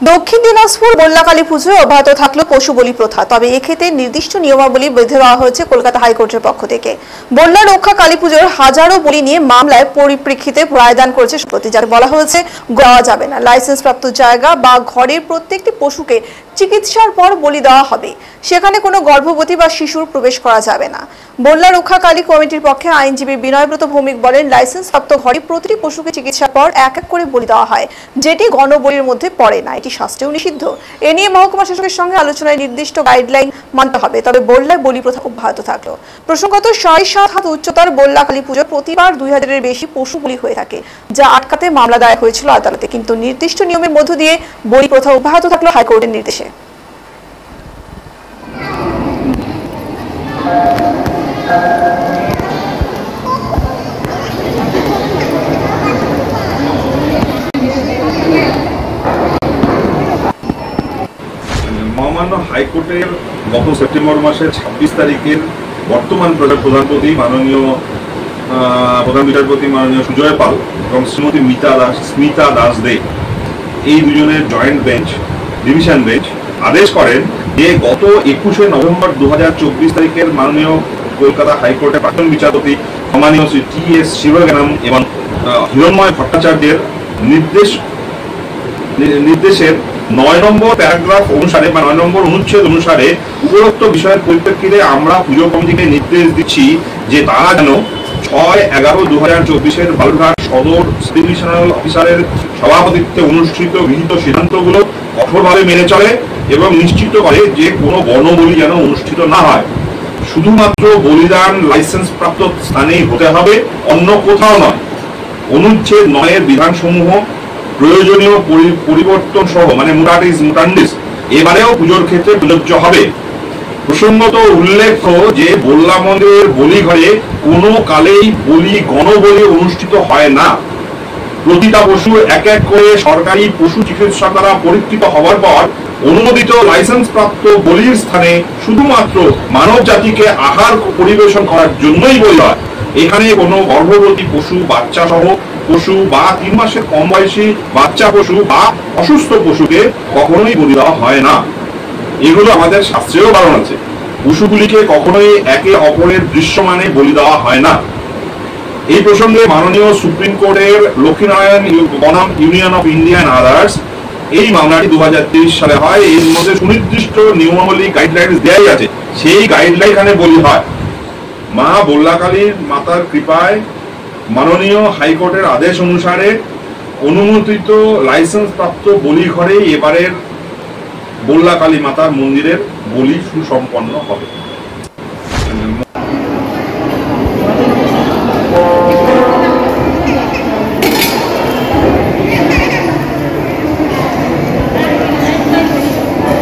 দক্ষিণ দিনাজপুর বল্লাকালী পুজোয় অব্যাহত থাকলো পশু বলি প্রথা, তবে এক্ষেত্রে নির্দিষ্ট নিয়মাবলী বেঁধে দেওয়া হয়েছে কলকাতা হাইকোর্টের পক্ষ থেকে। বল্লা রক্ষা কালী পুজোর হাজারো বলি নিয়ে মামলায় পরিপ্রেক্ষিতে রায়দান করেছে সম্প্রতি, যাতে বলা হয়েছে দেওয়া যাবে না, লাইসেন্স প্রাপ্ত জায়গা বা ঘরের প্রত্যেকটি পশুকে চিকিৎসার পর বলি দেওয়া হবে, সেখানে কোনো গর্ভবতী বা শিশুর প্রবেশ করা যাবে না। বল্লা রক্ষা কালী কমিটির পক্ষে আইনজীবী বিনয়ব্রত ভৌমিক বলেন, লাইসেন্স প্রাপ্ত ঘরে প্রতিটি পশুকে চিকিৎসার পর এক এক করে বলি দেওয়া হয়, যেটি গণবলির মধ্যে পড়ে না, এটি শাস্ত্রেও নিষিদ্ধ। এ নিয়ে মহকুমা শাসকের সঙ্গে আলোচনায় নির্দিষ্ট গাইডলাইন মানতে হবে, তবে বল্লায় বলি প্রথা অব্যাহত থাকলো। প্রসঙ্গত 7.5 হাত উচ্চতার বল্লা কালী পুজোর প্রতিবার 2000-এর বেশি পশু বলি হয়ে থাকে, যা আটকাতে মামলা দায়ের হয়েছিল আদালতে, কিন্তু নির্দিষ্ট নিয়মের মধ্য দিয়ে বলি প্রথা অব্যাহত থাকলো হাইকোর্টের নির্দেশে। মহামান্য হাইকোর্টের গত সেপ্টেম্বর মাসের 26 তারিখের বর্তমান প্রধানপতি মাননীয় প্রধান বিচারপতি মাননীয় সুজয় পাল এবং শ্রীমতী স্মিতা দাস দে, এই দুজনের জয়েন্ট বেঞ্চ, ডিভিশন বেঞ্চ আদেশ করেন যে গত 21শে নভেম্বর 2024 তারিখের মাননীয় কলকাতা হাইকোর্টের প্রাক্তন বিচারপতি সম্মানীয় শ্রী টি.এস. শিবজ্ঞানম এবং হিরণময় ভট্টাচার্যের নির্দেশের 9 নম্বর প্যারাগ্রাফ অনুসারে বা 9 নম্বর অনুচ্ছেদ অনুসারে উপরোক্ত বিষয়ের পরিপ্রেক্ষিতে আমরা পুজো কমিটিকে নির্দেশ দিচ্ছি যে তারা যেন 6/11/2024 বালুরঘাট সদর ডিভিশনাল অফিসারের সভাপতিত্বে অনুষ্ঠিত গৃহীত সিদ্ধান্তগুলো কঠোরভাবে মেনে চলে এবং নিশ্চিত করে যে কোনো গণবলি যেন অনুষ্ঠিত না হয়। শুধুমাত্র বলিদান লাইসেন্স প্রাপ্ত স্থানেই হতে হবে, অন্য কোথাও নয়। অনুচ্ছেদ 9-এর বিধানসমূহ প্রয়োজনীয় পরিবর্তন সহ মানে মুটাটিস মুটান্ডিস এবারেও পুজোর ক্ষেত্রে প্রযোজ্য হবে। প্রসঙ্গত উল্লেখ্য যে বল্লা মন্দিরের বলি ঘরে কোনো কালেই বলি গণবলি অনুষ্ঠিত হয় না। প্রতিটা পশু এক এক করে সরকারি পশু চিকিৎসক দ্বারা পরীক্ষিত হওয়ার পর অনুমোদিত লাইসেন্স প্রাপ্ত বলির স্থানে শুধুমাত্র মানব জাতিকে আহার পরিবেশন করার জন্যই বলি হয়। এখানে কোনো গর্ভবতী পশু, বাচ্চা সহ পশু বা 3 মাসের কম বয়সী বাচ্চা পশু বা অসুস্থ পশুকে কখনোই বলি দেওয়া হয় না। এগুলো আমাদের শাস্ত্রেও বারণ আছে। পশুগুলিকে কখনোই একে অপরের দৃশ্যমানে বলি দেওয়া হয় না। এই প্রসঙ্গে মাননীয় সুপ্রিম কোর্টের লক্ষ্মীনারায়ণ বনাম union of India and others এই মামলাটি 2023 সালে হয়। এর মধ্যে সুনির্দিষ্ট নিয়মাবলী গাইডলাইন দেওয়াই আছে, সেই গাইডলাইন এখানে বলি হয়। মা বল্লাকালীর মাতার কৃপায় মাননীয় হাইকোর্টের আদেশ অনুসারে অনুমোদিত লাইসেন্স প্রাপ্ত বলি ঘরে এবারের বল্লাকালী মাতার মন্দিরের বলি সুসম্পন্ন হবে।